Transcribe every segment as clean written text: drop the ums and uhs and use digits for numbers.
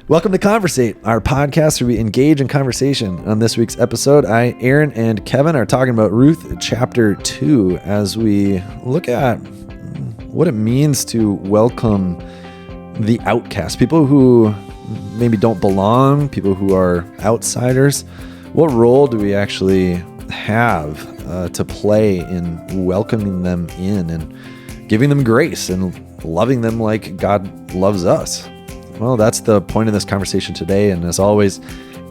Welcome to Conversate, our podcast where we engage in conversation. On this week's episode, Aaron, and Kevin are talking about Ruth chapter 2 as we look at what it means to welcome the outcast, people who maybe don't belong, people who are outsiders. What role do we actually have to play in welcoming them in and giving them grace and loving them like God loves us? Well, that's the point of this conversation today. And as always,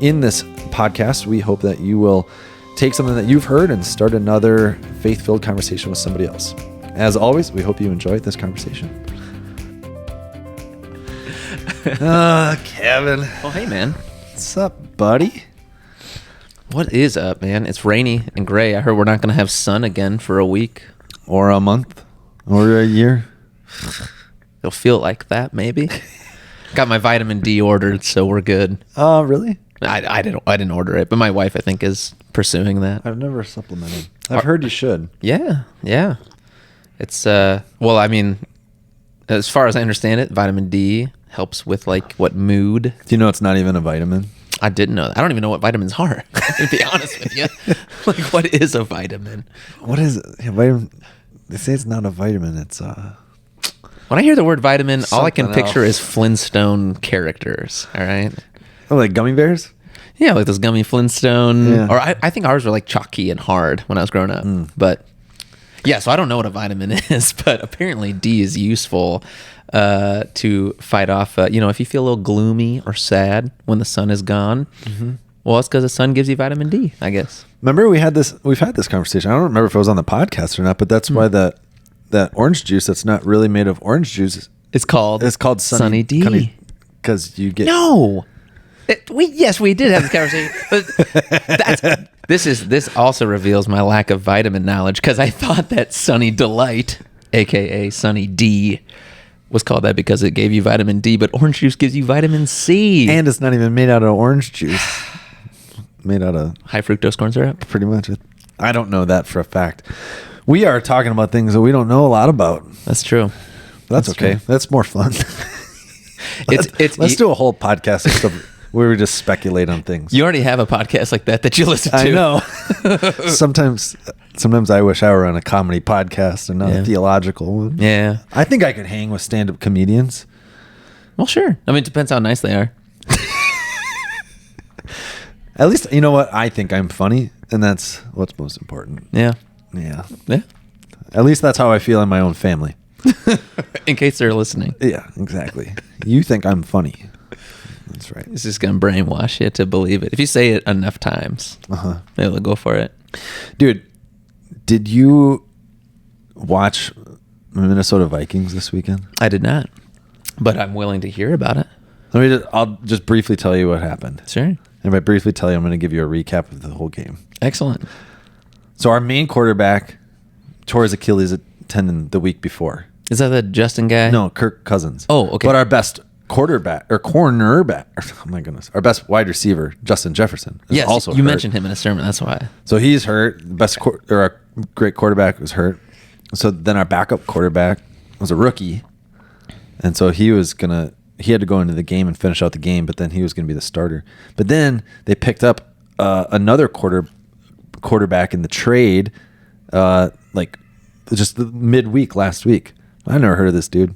in this podcast, we hope that you will take something that you've heard and start another faith-filled conversation with somebody else. As always, we hope you enjoyed this conversation. Kevin. Oh, hey, man. What's up, buddy? What is up, man? It's rainy and gray. I heard we're not going to have sun again for a week. Or a month. Or a year. It'll feel like that, maybe. Got my vitamin D ordered, so we're good. Oh, really? I didn't order it, but my wife, I think, is pursuing that. I've never supplemented. I've heard you should. Yeah. It's, well, I mean, as far as I understand it, vitamin D helps with, like, what, mood? Do you know it's not even a vitamin? I didn't know that. I don't even know what vitamins are, to be honest with you. Like, what is a vitamin? What is it? Yeah, vitamin. They say it's not a vitamin. It's When I hear the word vitamin, all I can Something picture else. is Flintstone characters, all right? oh, like gummy bears? Yeah, like those gummy Flintstone. Yeah. Or I think ours were like chalky and hard when I was growing up. But yeah, so I don't know what a vitamin is, but apparently D is useful to fight off, if you feel a little gloomy or sad when the sun is gone. Well, it's because the sun gives you vitamin D, I guess. Remember we've had this conversation. I don't remember if it was on the podcast or not, but that's why that orange juice that's not really made of orange juice. It's called Sunny D. Because you get No. We did have this conversation. But this also reveals my lack of vitamin knowledge, because I thought that Sunny Delight, aka Sunny D, was called that because it gave you vitamin D, but orange juice gives you vitamin C. and it's not even made out of orange juice. Made out of High fructose corn syrup. pretty much it. I don't know that for a fact. We are talking about things that we don't know a lot about. That's true. That's okay. true. That's more fun. Let's do a whole podcast of stuff where we just speculate on things. You already have a podcast like that you listen to. I know. Sometimes I wish I were on a comedy podcast and not a theological one. Yeah. I think I could hang with stand-up comedians. Well, sure. I mean, it depends how nice they are. At least, you know what? I think I'm funny, and that's what's most important. Yeah. Yeah. Yeah. At least that's how I feel in my own family. In case they're listening. Yeah, exactly. You think I'm funny. That's right. It's just going to brainwash you to believe it. If you say it enough times, they'll go for it. Dude, did you watch Minnesota Vikings this weekend? I did not, but I'm willing to hear about it. I'll just briefly tell you what happened. Sure. And if I briefly tell you, I'm going to give you a recap of the whole game. Excellent. So our main quarterback tore his Achilles tendon the week before. Is that the Justin guy? No, Kirk Cousins. Oh, okay. But our best cornerback, oh my goodness, our best wide receiver, Justin Jefferson, is Yes, also you hurt. mentioned him in a sermon. That's why. So he's hurt. Our great quarterback was hurt. So then our backup quarterback was a rookie, and so he had to go into the game and finish out the game, but then he was going to be the starter. But then they picked up another quarterback in the trade, like just the midweek last week. I never heard of this dude.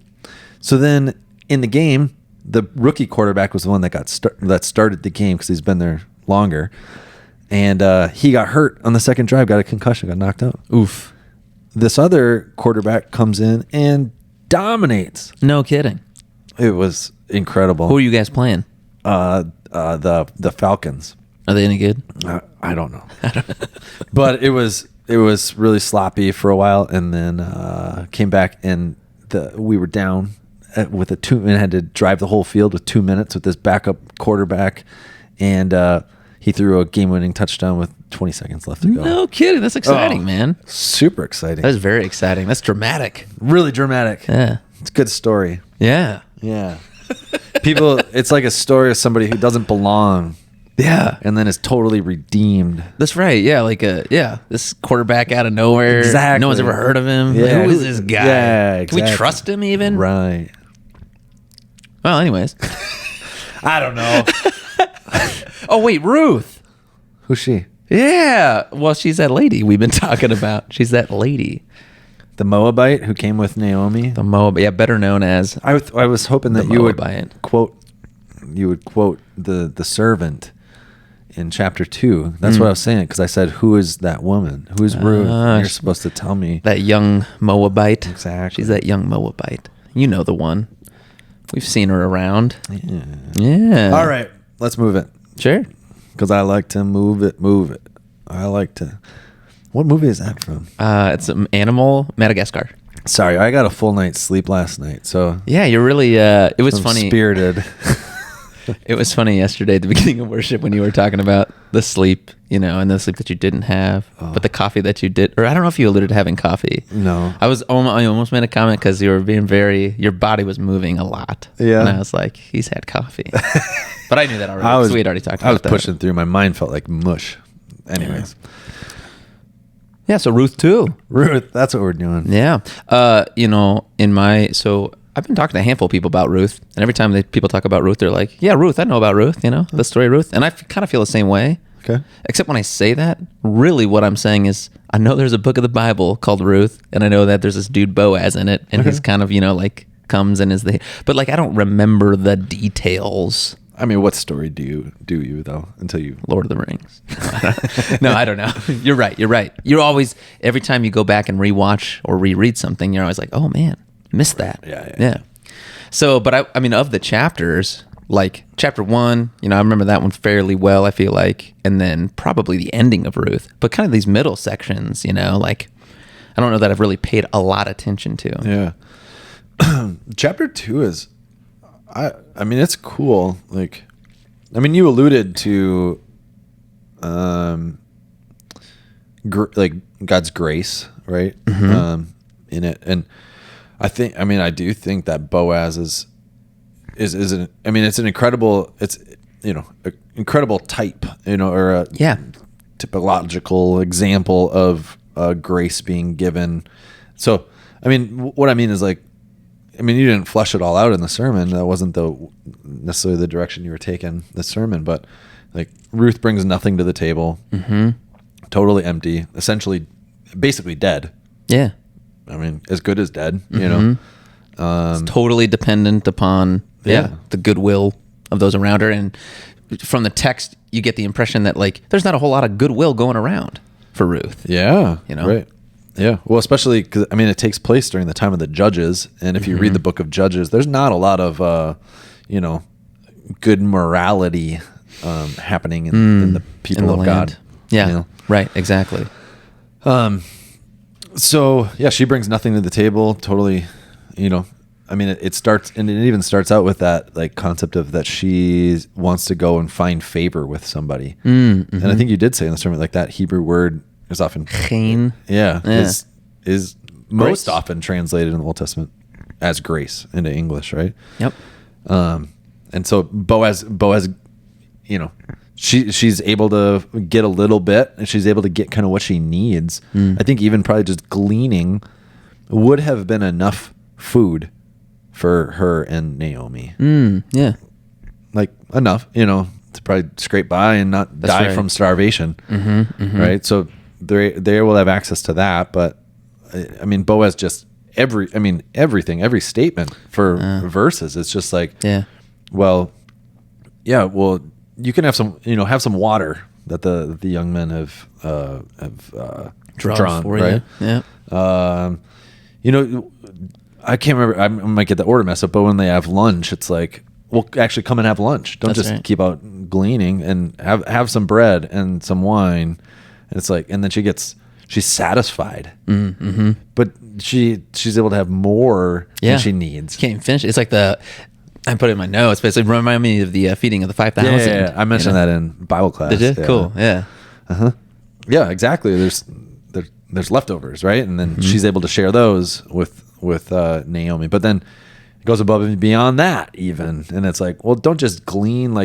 So then in the game, the rookie quarterback was the one that started the game because he's been there longer, and he got hurt on the second drive, got a concussion, got knocked out. Oof. This other quarterback comes in and dominates. No kidding. It was incredible. Who are you guys playing? The Falcons. Are they any good? I don't know. But it was really sloppy for a while, and then came back, and we were down with and had to drive the whole field with 2 minutes with this backup quarterback, and he threw a game-winning touchdown with 20 seconds left to go. No kidding. That's exciting, man. Super exciting. That is very exciting. That's dramatic. Really dramatic. Yeah. It's a good story. Yeah. Yeah. People, it's like a story of somebody who doesn't belong. Yeah. And then is totally redeemed. That's right. Yeah. Like, this quarterback out of nowhere. Exactly. No one's ever heard of him. Yeah. Like, who is this guy? Yeah, exactly. Can we trust him even? Right. Well, anyways. I don't know. Oh, wait, Ruth. Who's she? Yeah. Well, she's that lady we've been talking about. She's that lady. The Moabite who came with Naomi. The Moab. Yeah, better known as. I was hoping that The you would Moabite. quote the servant in chapter 2. That's what I was saying, because I said, who is that woman? Who is Ruth? You're supposed to tell me. That young Moabite. Exactly. She's that young Moabite. You know the one. We've seen her around. Yeah. All right, let's move it. Sure. Because I like to move it. I like to. What movie is that from? It's an Animal, Madagascar. Sorry, I got a full night's sleep last night, so Yeah, you're really. It was I'm funny. spirited. It was funny yesterday at the beginning of worship when you were talking about the sleep, and the sleep that you didn't have, but the coffee that you did. Or I don't know if you alluded to having coffee. No. I almost made a comment because you were being your body was moving a lot. Yeah. And I was like, he's had coffee. But I knew that already. 'Cause we had already talked about that. I was pushing through. My mind felt like mush. Anyways. Yeah, so Ruth too. Ruth, that's what we're doing. Yeah. So I've been talking to a handful of people about Ruth, and every time people talk about Ruth, they're like, yeah, Ruth, I know about Ruth, the story of Ruth. And I kind of feel the same way. Okay. Except when I say that, really what I'm saying is, I know there's a book of the Bible called Ruth, and I know that there's this dude Boaz in it, and he's kind of, comes and is but I don't remember the details. I mean, what story do you though, until you... Lord of the Rings. No, I don't know. You're right. You're always, every time you go back and rewatch or reread something, you're always like, oh man, missed that. Yeah. So, but I mean, of the chapters, like chapter 1, I remember that one fairly well, I feel like, and then probably the ending of Ruth, but kind of these middle sections, I don't know that I've really paid a lot of attention to. Yeah. Chapter 2 is, I mean, it's cool. You alluded to, God's grace, right? In it. And I do think that Boaz is it's an incredible, incredible type, or a typological example of grace being given. So, what I mean is you didn't flesh it all out in the sermon. That wasn't necessarily the direction you were taking the sermon, but Ruth brings nothing to the table, totally empty, essentially, basically dead. Yeah. As good as dead, It's totally dependent upon the goodwill of those around her. And from the text, you get the impression that there's not a whole lot of goodwill going around for Ruth. Yeah. Right. Yeah. Well, especially because, it takes place during the time of the Judges. And if you read the book of Judges, there's not a lot of, good morality happening in the people of God. Yeah. Right. Exactly. So, yeah, she brings nothing to the table. Totally, it starts, and it even starts out with that concept of that she wants to go and find favor with somebody. And I think you did say in the sermon, that Hebrew word is often Chen. Is most often translated in the Old Testament as grace into English, right? Yep. And so Boaz, she's able to get a little bit, and she's able to get kind of what she needs. I think even probably just gleaning would have been enough food for her and Naomi. Yeah. Enough, to probably scrape by and not die from starvation. Right. So they will have access to that. But Boaz just everything, every statement for verses, it's just well, you can have some water that the young men have drawn for right? you. Yeah. I can't remember. I might get the order messed up, but when they have lunch, it's well, actually come and have lunch. Don't just keep out gleaning, and have some bread and some wine. And it's and then she's satisfied, but she's able to have more than she needs. Can't even finish. It's I put it in my notes, but it reminded me of the feeding of the 5,000. Yeah. I mentioned that in Bible class. Did you? Yeah. Cool. Yeah. Yeah, exactly. There's leftovers, right? And then she's able to share those with Naomi. But then it goes above and beyond that even. And it's well, don't just glean,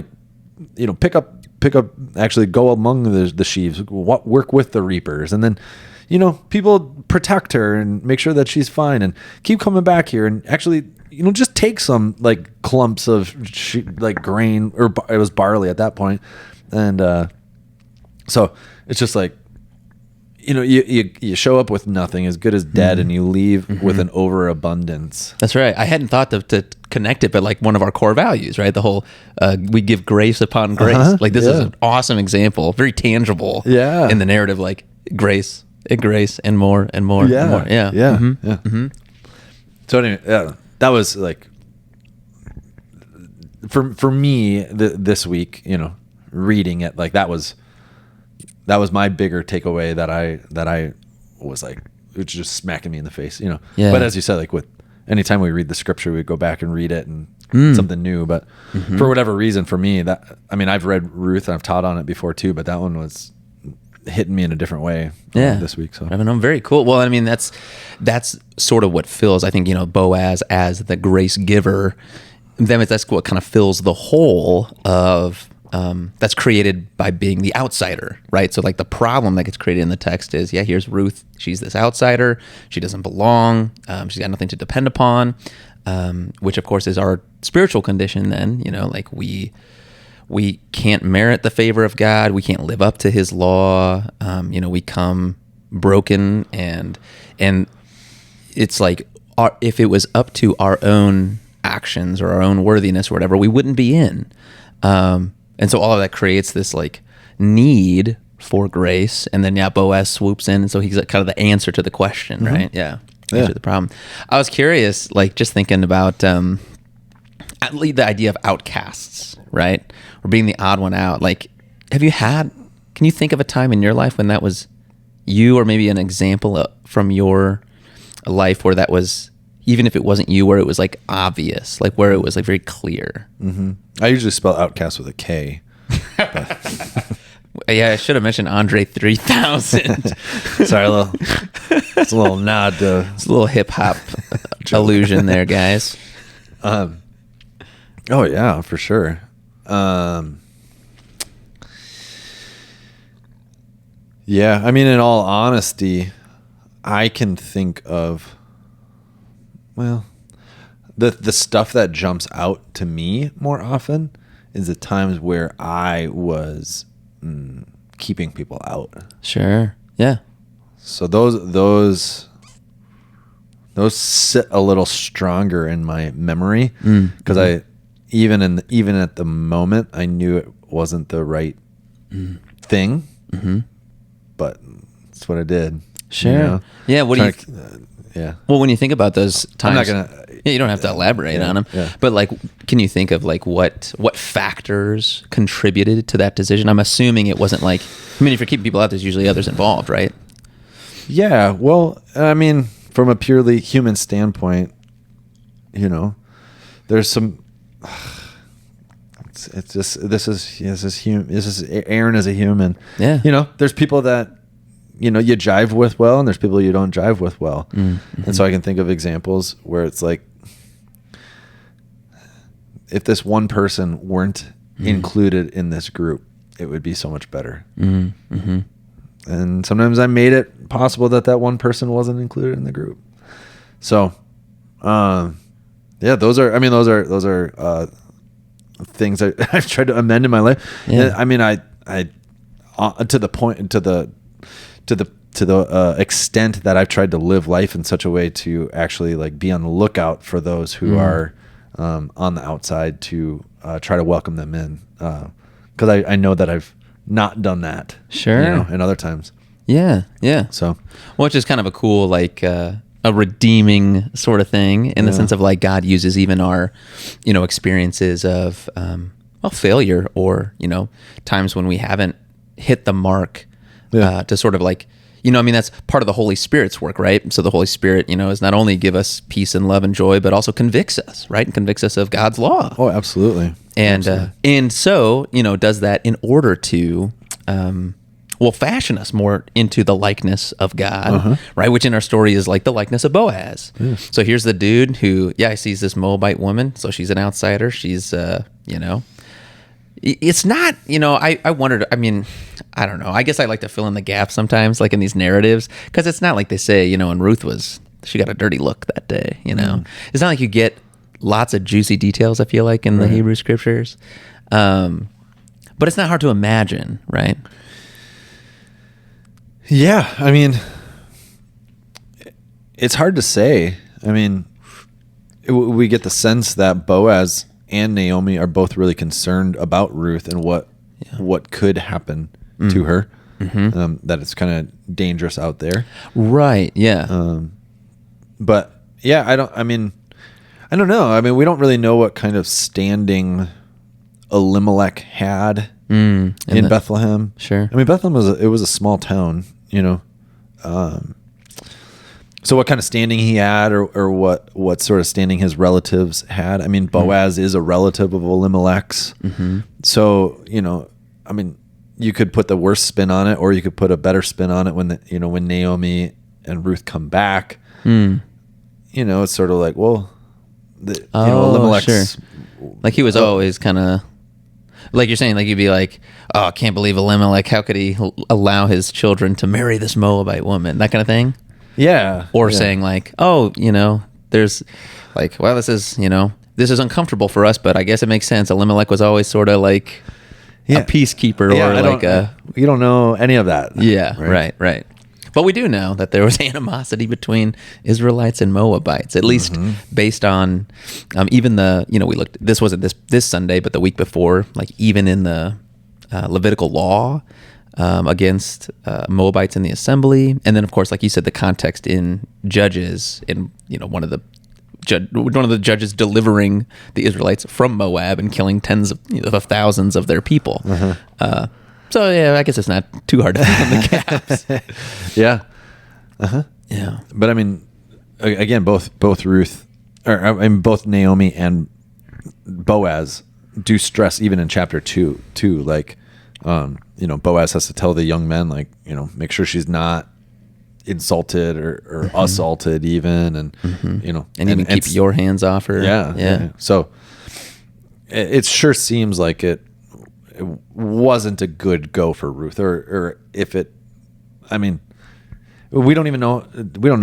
pick up, actually go among the sheaves, work with the reapers. And then, people protect her and make sure that she's fine, and keep coming back here and actually, just take some like clumps of like grain, or it was barley at that point. And so it's just like, you show up with nothing, as good as dead, and you leave with an overabundance. That's right. I hadn't thought to connect it, but like one of our core values, right? The whole we give grace upon grace. Like this is an awesome example, very tangible. Yeah. In the narrative, like grace and grace and more and more. Yeah. And more. Yeah. Yeah. Mm-hmm. Yeah. Mm-hmm. So anyway, that was like for me this week. Reading it, like that was my bigger takeaway that I was like, it was just smacking me in the face, Yeah. But as you said, like with anytime we read the scripture, we go back and read it and something new. But for whatever reason, for me, I've read Ruth and I've taught on it before too, but that one was hitting me in a different way this week. So I mean, I'm very cool. Well, I mean, that's sort of what fills, I think, Boaz as the grace giver. Then that's what kind of fills the hole of that's created by being the outsider, right? So like the problem that gets created in the text is, here's Ruth. She's this outsider. She doesn't belong. She's got nothing to depend upon, which of course is our spiritual condition then, like we can't merit the favor of God. We can't live up to his law. We come broken and it's like if it was up to our own actions or our own worthiness or whatever, we wouldn't be in. And so all of that creates this like need for grace. And then, Boaz swoops in. And so he's like kind of the answer to the question, right? Yeah. Answer to the problem. I was curious, like just thinking about the idea of outcasts, right? Or being the odd one out. Like, can you think of a time in your life when that was you, or maybe an example from your life where that was, even if it wasn't you, where it was like obvious, like where it was like very clear? Mm-hmm. I usually spell outcast with a K. Yeah, I should have mentioned Andre 3000. Sorry, it's a little nod to... It's a little hip-hop illusion there, guys. Oh, yeah, for sure. Yeah, I mean, in all honesty, I can think of... Well, the stuff that jumps out to me more often is the times where I was keeping people out. Sure. Yeah. So those sit a little stronger in my memory because I even at the moment I knew it wasn't the right thing, but it's what I did. Sure. Yeah. What do you? Yeah. Well, when you think about those times, I'm not gonna. You don't have to elaborate on them. Yeah. But like, can you think of like what factors contributed to that decision? I'm assuming it wasn't like. I mean, if you're keeping people out, there's usually others involved, right? Yeah. Well, I mean, from a purely human standpoint, there's some. It's just this is Aaron as a human. Yeah. There's people that. You jive with well, and there's people you don't jive with well. And so I can think of examples where it's like, if this one person weren't included in this group, it would be so much better. And sometimes I made it possible that one person wasn't included in the group. So, those are things I've tried to amend in my life. Yeah. I mean, I to the extent that I've tried to live life in such a way to actually like be on the lookout for those who are on the outside to try to welcome them in, because I know that I've not done that. Sure. In other times. Yeah. So, which is kind of a cool like a redeeming sort of thing in the sense of like God uses even our experiences of failure or times when we haven't hit the mark. To sort of like, that's part of the Holy Spirit's work, right? So the Holy Spirit, is not only give us peace and love and joy, but also convicts us, right? And convicts us of God's law. Oh, absolutely. And so, does that in order to, fashion us more into the likeness of God, right? Which in our story is like the likeness of Boaz. So here's the dude who, sees this Moabite woman. So she's an outsider. She's, it's not, I wondered, I mean, I don't know. I guess I like to fill in the gaps sometimes, like in these narratives, because it's not like they say, and Ruth she got a dirty look that day, It's not like you get lots of juicy details, I feel like, in the Hebrew scriptures. But it's not hard to imagine, right? Yeah, I mean, it's hard to say. I mean, we get the sense that Boaz and Naomi are both really concerned about Ruth and what could happen to her. That it's kind of dangerous out there. Right. Yeah. But yeah, I don't know. I mean, we don't really know what kind of standing Elimelech had in Bethlehem. Sure. I mean, Bethlehem was a small town, you know. So what kind of standing he had, or what sort of standing his relatives had. I mean, Boaz is a relative of Elimelech's. So, you know, I mean, you could put the worst spin on it, or you could put a better spin on it when when Naomi and Ruth come back. You know, it's sort of like, well, Elimelech's, sure. Like he was always kind of, like you're saying, like you'd be like, oh, I can't believe Elimelech. How could he allow his children to marry this Moabite woman? That kind of thing. Yeah. Or saying like, oh, you know, there's like, well, this is uncomfortable for us, but I guess it makes sense. Elimelech was always sort of like a peacekeeper, or you don't know any of that. Yeah. Right. But we do know that there was animosity between Israelites and Moabites, at least based on even we looked, this wasn't this Sunday, but the week before, like even in the Levitical law against Moabites in the assembly. And then, of course, like you said, the context in Judges, in one of the judges delivering the Israelites from Moab and killing tens of thousands of their people. So yeah, I guess it's not too hard to fill in the gaps. Yeah. Yeah. But I mean, again, both Ruth, both Naomi and Boaz do stress, even in chapter 2 too. Like, Boaz has to tell the young men, like, make sure she's not insulted or assaulted even, and and even keep your hands off her. Yeah. So it sure seems like it wasn't a good go for Ruth, or if it, I mean, we don't know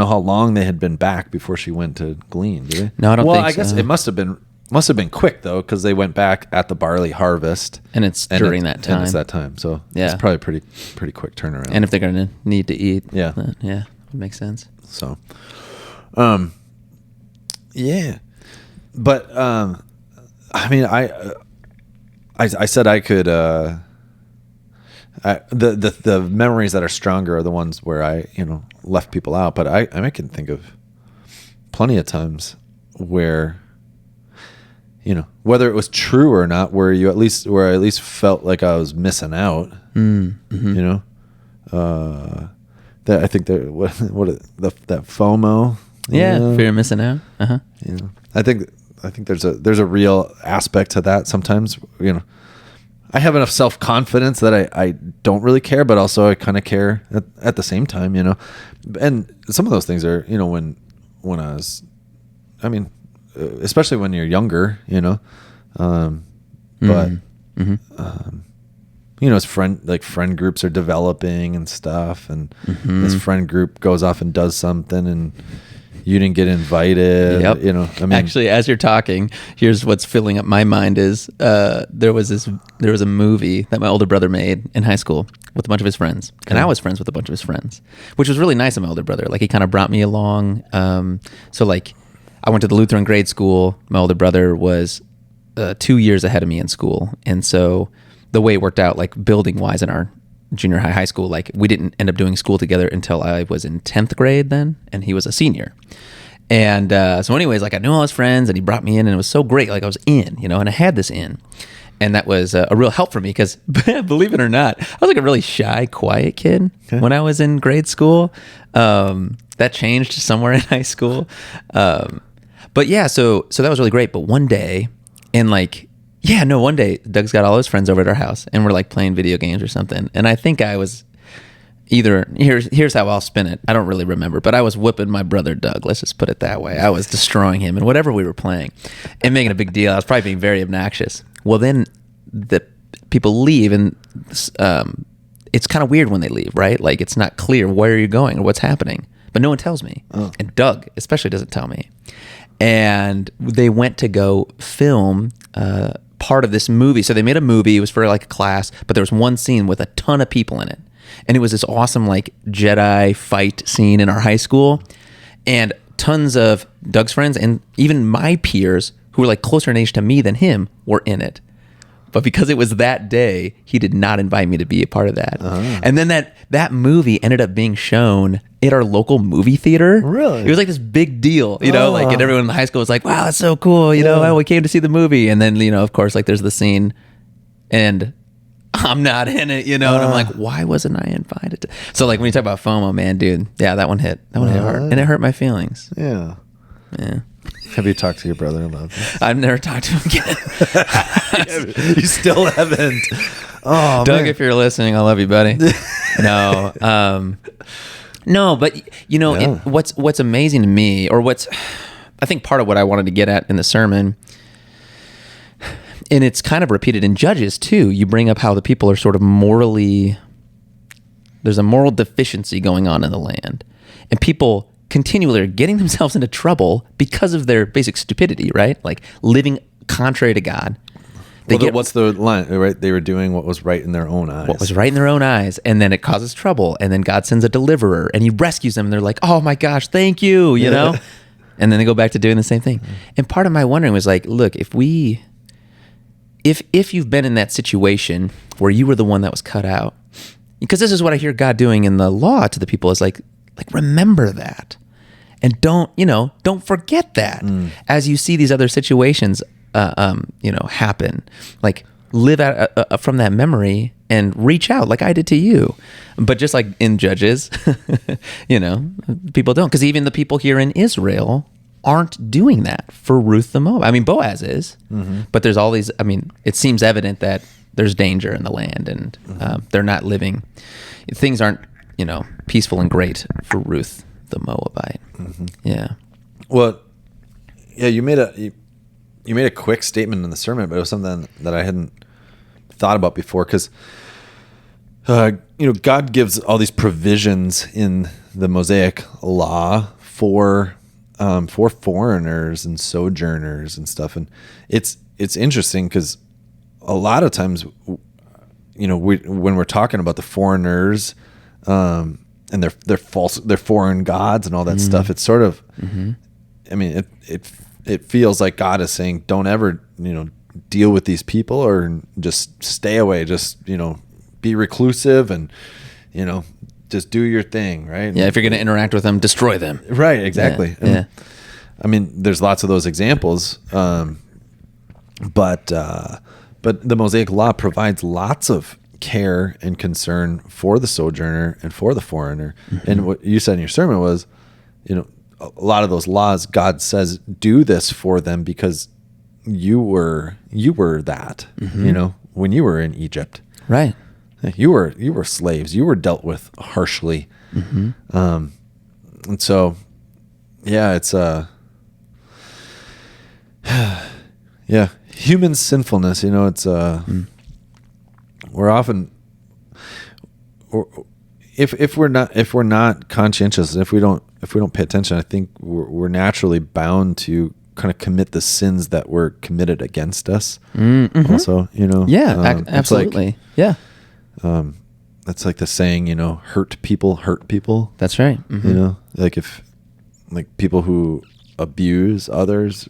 how long they had been back before she went to glean, do we? No, I don't think so. Well, I guess it must have been quick though, because they went back at the barley harvest, and it's during that time. And it's that time, so yeah, it's probably pretty quick turnaround. And if they're going to need to eat, yeah, it makes sense. So, yeah, but I mean, I said I could. The memories that are stronger are the ones where I left people out, but I can think of plenty of times where whether it was true or not, where I at least felt like I was missing out. That I think that FOMO. Fear of missing out. I think there's a real aspect to that sometimes. I have enough self-confidence that I don't really care, but also I kind of care at the same time, and some of those things are, when I was, I mean, especially when you're younger, but as friend groups are developing and stuff, and this friend group goes off and does something, and you didn't get invited. Yep. I mean, actually, as you're talking, here's what's filling up my mind is there was a movie that my older brother made in high school with a bunch of his friends, and I was friends with a bunch of his friends, which was really nice of my older brother. Like, he kind of brought me along. So like, I went to the Lutheran grade school. My older brother was 2 years ahead of me in school, and so the way it worked out, like building wise, in our junior high school, like we didn't end up doing school together until I was in 10th grade then, and he was a senior. And so anyways, like I knew all his friends, and he brought me in, and it was so great. Like I was in, and I had this in. And that was a real help for me because, believe it or not, I was like a really shy, quiet kid when I was in grade school. That changed somewhere in high school. But yeah, so that was really great. But one day, one day Doug's got all his friends over at our house, and we're like playing video games or something. And I think I was here's how I'll spin it. I don't really remember, but I was whipping my brother Doug. Let's just put it that way. I was destroying him in whatever we were playing and making a big deal. I was probably being very obnoxious. Well, then the people leave, and it's kind of weird when they leave, right? Like, it's not clear where you're going or what's happening, but no one tells me. And Doug especially doesn't tell me. and they went to go film part of this movie. So they made a movie. It was for like a class, but there was one scene with a ton of people in it. And it was this awesome like Jedi fight scene in our high school. And tons of Doug's friends and even my peers who were like closer in age to me than him were in it. But because it was that day, he did not invite me to be a part of that. And then that movie ended up being shown at our local movie theater. Really? It was like this big deal, you know, like, and everyone in the high school was like, wow, that's so cool. You know, oh, we came to see the movie. And then, you know, of course, like there's the scene and I'm not in it, you know, and I'm like, why wasn't I invited to? So like when you talk about FOMO, man, dude, yeah, that one hit hard and it hurt my feelings. Yeah. Yeah. Have you talked to your brother about this? I've never talked to him again. You still haven't. Oh, Doug, man. if you're listening, I love you, buddy. No, no, but you know, what's amazing to me, or I think part of what I wanted to get at in the sermon, and it's kind of repeated in Judges too. You bring up how the people are sort of there's a moral deficiency going on in the land, and people continually are getting themselves into trouble because of their basic stupidity, right? Like living contrary to God. What's the line, right? They were doing what was right in their own eyes. What was right in their own eyes, and then it causes trouble, and then God sends a deliverer, and he rescues them, and they're like, oh my gosh, thank you, you know? And then they go back to doing the same thing. And part of my wondering was like, look, if you've been in that situation where you were the one that was cut out, because this is what I hear God doing in the law to the people, is like remember that. And don't forget that as you see these other situations, happen. Like live out from that memory and reach out, like I did to you. But just like in Judges, people don't, because even the people here in Israel aren't doing that for Ruth the Moabite. I mean, Boaz is, but there's all these. I mean, it seems evident that there's danger in the land, and they're not living. Things aren't, peaceful and great for Ruth the Moabite. Yeah. Well, yeah, you made a quick statement in the sermon, but it was something that I hadn't thought about before, because God gives all these provisions in the Mosaic law for foreigners and sojourners and stuff, and it's interesting because a lot of times, when we're talking about the foreigners, and their foreign gods and all that stuff, it's sort of, I mean, it feels like God is saying, don't ever, deal with these people, or just stay away, just, be reclusive and, just do your thing. Right. Yeah. If you're going to interact with them, destroy them. Right. Exactly. Yeah. I mean, there's lots of those examples. But the Mosaic law provides lots of care and concern for the sojourner and for the foreigner. And what you said in your sermon was, a lot of those laws, God says, do this for them because you were that, when you were in Egypt. Right. You were slaves. You were dealt with harshly. And so, yeah, it's yeah, human sinfulness, it's we're often, if we're not conscientious, if we don't pay attention, I think we're naturally bound to kind of commit the sins that were committed against us. Also, Yeah, absolutely. Like, that's like the saying, hurt people. That's right. Like people who abuse others,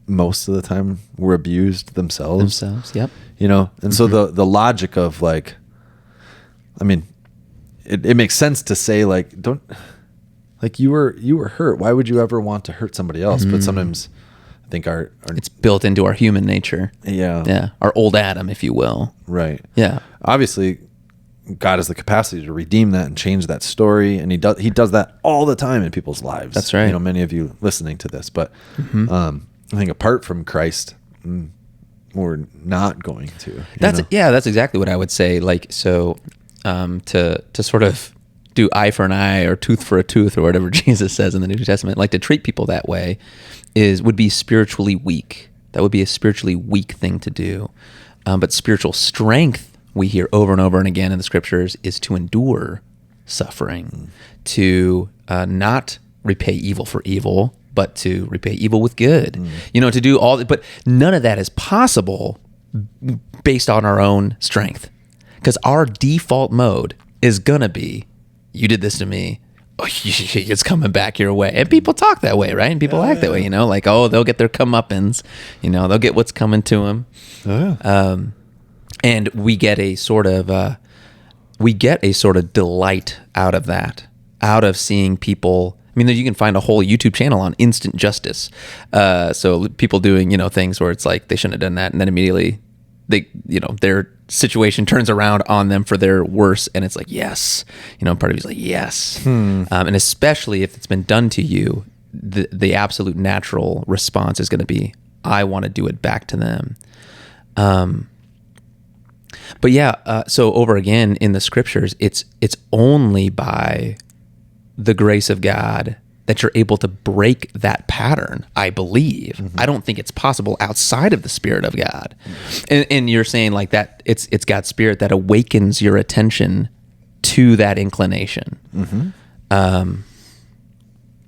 most of the time were abused themselves. Yep. And so the logic of like, I mean, it makes sense to say like, don't, like you were hurt. Why would you ever want to hurt somebody else? But sometimes I think our it's built into our human nature. Yeah. Our old Adam, if you will. Right. Yeah. Obviously, God has the capacity to redeem that and change that story, and he does that all the time in people's lives. That's right. Many of you listening to this, but I think apart from Christ, we're not going to. That's exactly what I would say. Like, so to sort of do eye for an eye or tooth for a tooth or whatever Jesus says in the New Testament, like to treat people that way would be spiritually weak. That would be a spiritually weak thing to do. But spiritual strength, we hear over and over and again in the scriptures, is to endure suffering, to not repay evil for evil, but to repay evil with good, to do all, but none of that is possible based on our own strength. Because our default mode is going to be, you did this to me, oh, it's coming back your way. And people talk that way, right? And people act that way, like, oh, they'll get their comeuppance, they'll get what's coming to them. And we get a sort of delight out of that, out of seeing people. I mean, you can find a whole YouTube channel on instant justice. So people doing, things where it's like they shouldn't have done that, and then immediately their situation turns around on them for their worse, and it's like, yes, part of you's like, yes. And especially if it's been done to you, the absolute natural response is going to be, I want to do it back to them. But yeah, so over again in the scriptures, it's only by the grace of God that you're able to break that pattern, I believe. I don't think it's possible outside of the Spirit of God. And you're saying like that, it's God's Spirit that awakens your attention to that inclination.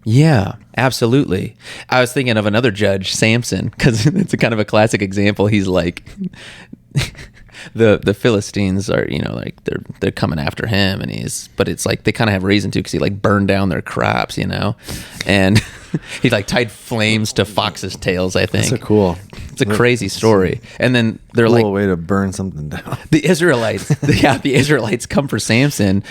Yeah, absolutely. I was thinking of another judge, Samson, because it's a kind of a classic example. He's like... The Philistines are, like they're coming after him, but it's like they kind of have reason to, because he like burned down their crops, and he like tied flames to foxes' tails, I think. It's a crazy story. And then they're like, cool way to burn something down. The Israelites come for Samson,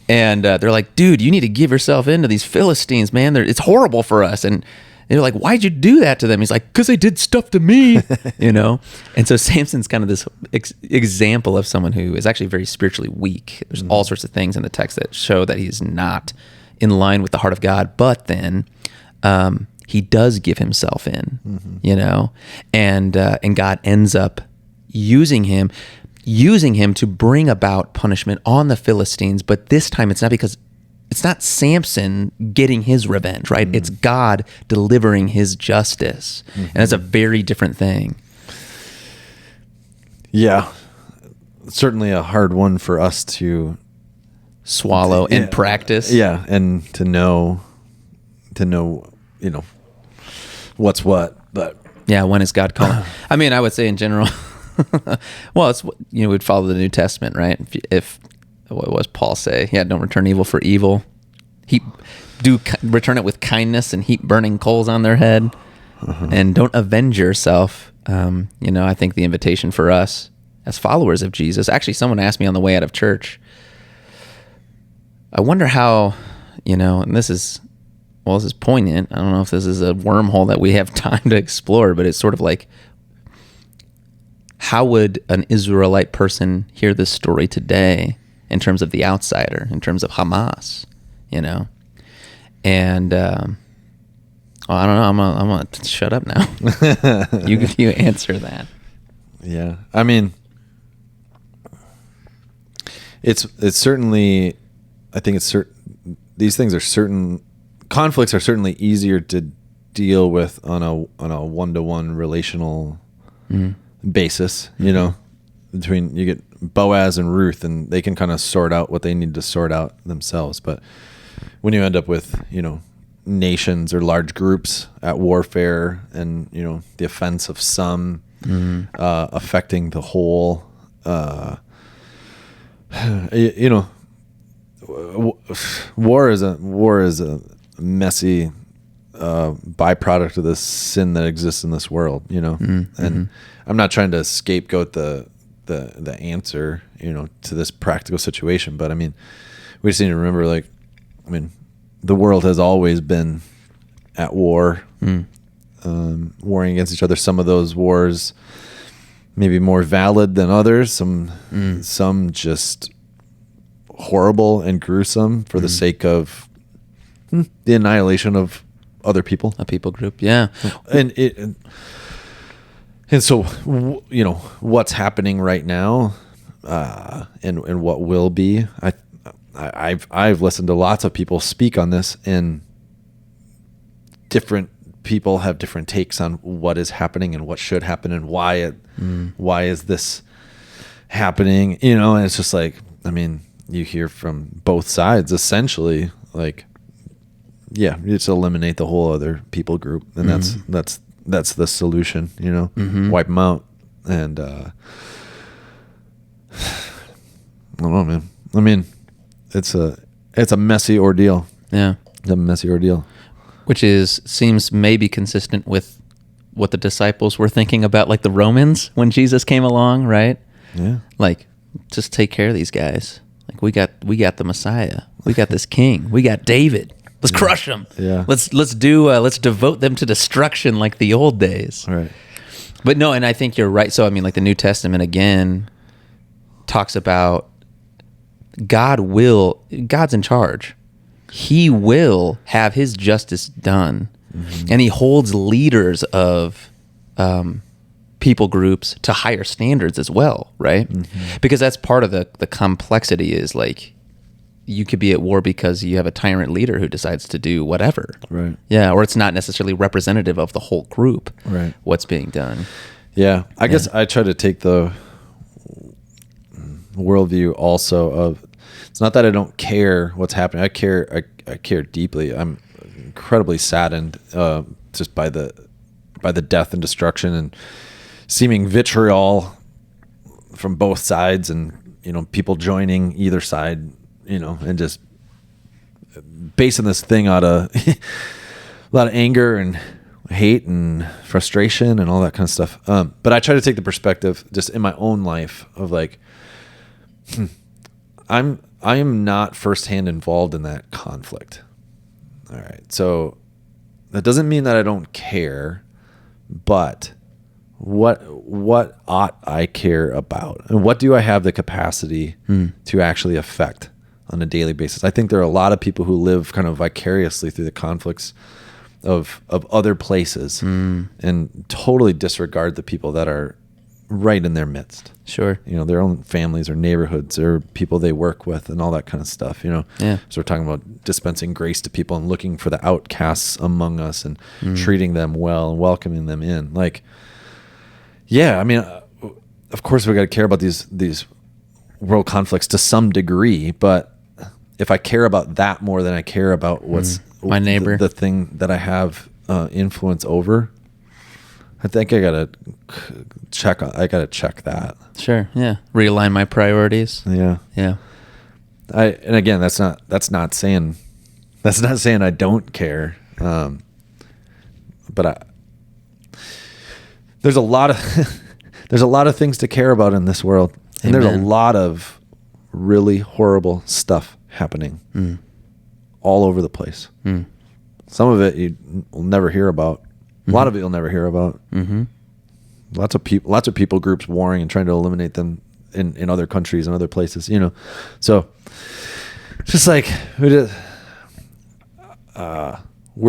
and they're like, dude, you need to give yourself in to these Philistines, man. It's horrible for us. And they're like, why'd you do that to them? He's like, because they did stuff to me, And so Samson's kind of this example of someone who is actually very spiritually weak. There's all sorts of things in the text that show that he's not in line with the heart of God. But then he does give himself in, and God ends up using him to bring about punishment on the Philistines. But this time it's not because... It's not Samson getting his revenge, right? It's God delivering his justice. And it's a very different thing. Yeah. Certainly a hard one for us to swallow and practice. Yeah. And to know, what's what, but yeah. When is God calling? I mean, I would say in general, well, it's, we'd follow the New Testament, right? If what was Paul say? Yeah, don't return evil for evil. Return it with kindness and heap burning coals on their head, and don't avenge yourself. I think the invitation for us as followers of Jesus. Actually, someone asked me on the way out of church. I wonder how, and this is poignant. I don't know if this is a wormhole that we have time to explore, but it's sort of like, how would an Israelite person hear this story today? In terms of the outsider, in terms of Hamas, and I don't know. I'm gonna shut up now. You answer that. Yeah, I mean, it's certainly. I think it's certain. These things are certain. Conflicts are certainly easier to deal with on a one-to-one relational basis. Between you get Boaz and Ruth, and they can kind of sort out what they need to sort out themselves. But when you end up with, nations or large groups at warfare, and, the offense of some affecting the whole, war is a messy byproduct of the sin that exists in this world, and I'm not trying to scapegoat the answer, to this practical situation. But I mean, we just need to remember, the world has always been at war, warring against each other. Some of those wars maybe more valid than others. Some just horrible and gruesome for the sake of the annihilation of other people. A people group, yeah. And so, what's happening right now, and what will be, I've listened to lots of people speak on this, and different people have different takes on what is happening and what should happen and why is this happening, and it's just like, I mean, you hear from both sides essentially, like, yeah, you just eliminate the whole other people group, and that's the solution, you know. Wipe them out, and I don't know, man. I mean, it's a messy ordeal. Yeah, it's a messy ordeal, which seems maybe consistent with what the disciples were thinking about, like the Romans when Jesus came along, right? Yeah, like just take care of these guys. Like we got the Messiah, we got this King, we got David. Let's crush them. Yeah. Let's devote them to destruction like the old days. right. But no, and I think you're right. So I mean, like the New Testament again talks about God's in charge. He will have his justice done. And he holds leaders of people groups to higher standards as well, right? Because that's part of the complexity is like you could be at war because you have a tyrant leader who decides to do whatever. Right. Yeah, or it's not necessarily representative of the whole group, Right. what's being done. Yeah. I guess I try to take the worldview also of, it's not that I don't care what's happening. I care deeply. I'm incredibly saddened just by the death and destruction and seeming vitriol from both sides, and you know, people joining either side, you know, and just basing this thing out of a lot of anger and hate and frustration and all that kind of stuff. But I try to take the perspective just in my own life of like, I am not firsthand involved in that conflict. All right. So that doesn't mean that I don't care, but what ought I care about? And what do I have the capacity to actually affect on a daily basis? I think there are a lot of people who live kind of vicariously through the conflicts of other places and totally disregard the people that are right in their midst. Sure. You know, their own families or neighborhoods or people they work with and all that kind of stuff, you know. Yeah. So we're talking about dispensing grace to people and looking for the outcasts among us and treating them well and welcoming them in. Like, yeah, I mean, of course we got to care about these world conflicts to some degree, but if I care about that more than I care about what's my neighbor, the thing that I have influence over, I think I gotta check that. Sure. Yeah. Realign my priorities. Yeah. Yeah. And again, that's not saying I don't care. But there's a lot of things to care about in this world. And Amen. there's a lot of really horrible stuff happening all over the place. Some of it you will never hear about. A lot of it you'll never hear about. Lots of people groups warring and trying to eliminate them in other countries and other places, you know. So it's just like we're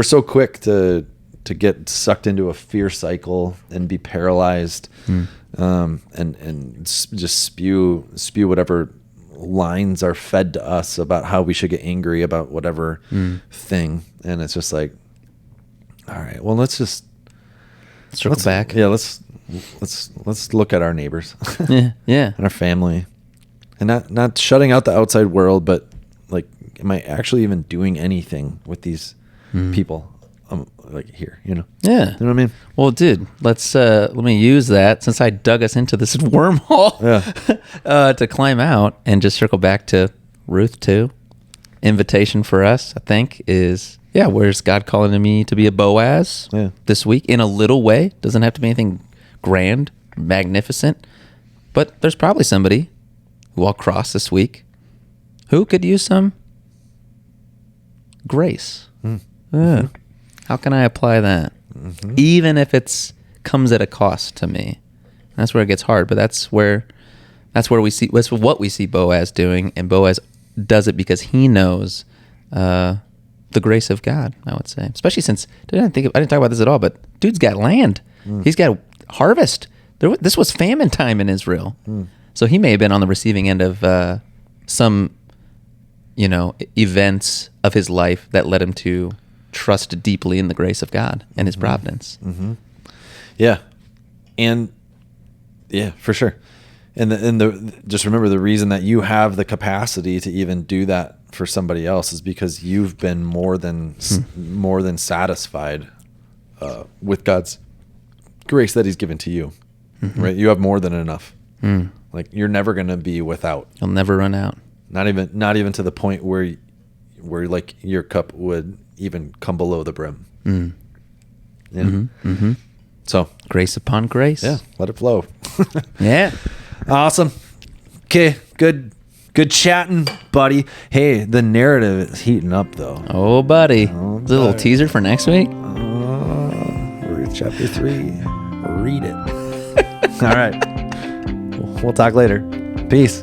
so quick to get sucked into a fear cycle and be paralyzed, and just spew whatever lines are fed to us about how we should get angry about whatever thing. And it's just like, all right, well, let's circle back. Yeah, let's look at our neighbors, yeah, and our family, and not shutting out the outside world, but like, am I actually even doing anything with these people, like here, you know? Yeah, you know what I mean? Well, dude, let me use that since I dug us into this wormhole, to climb out and just circle back to Ruth 2. Invitation for us, I think, is. Yeah, where's God calling me to be a Boaz this week in a little way? Doesn't have to be anything grand, magnificent, but there's probably somebody who I'll cross this week who could use some grace. How can I apply that? Even if it's comes at a cost to me. That's where it gets hard, but that's what we see Boaz doing, and Boaz does it because he knows the grace of God, I would say. Especially since I didn't talk about this at all, but dude's got land. He's got harvest. This was famine time in Israel. So he may have been on the receiving end of some, events of his life that led him to trust deeply in the grace of God and his providence. Yeah. And yeah, for sure. And just remember, the reason that you have the capacity to even do that for somebody else is because you've been more than satisfied with God's grace that He's given to you. Right? You have more than enough. Like, you're never going to be without. You'll never run out. Not even to the point where like your cup would even come below the brim. So grace upon grace. Yeah, let it flow. Yeah. Awesome. Okay, good chatting, buddy. Hey, the narrative is heating up though. Oh, buddy. Is it a little teaser for next week? Ruth chapter 3. Read it. All right. We'll talk later. Peace.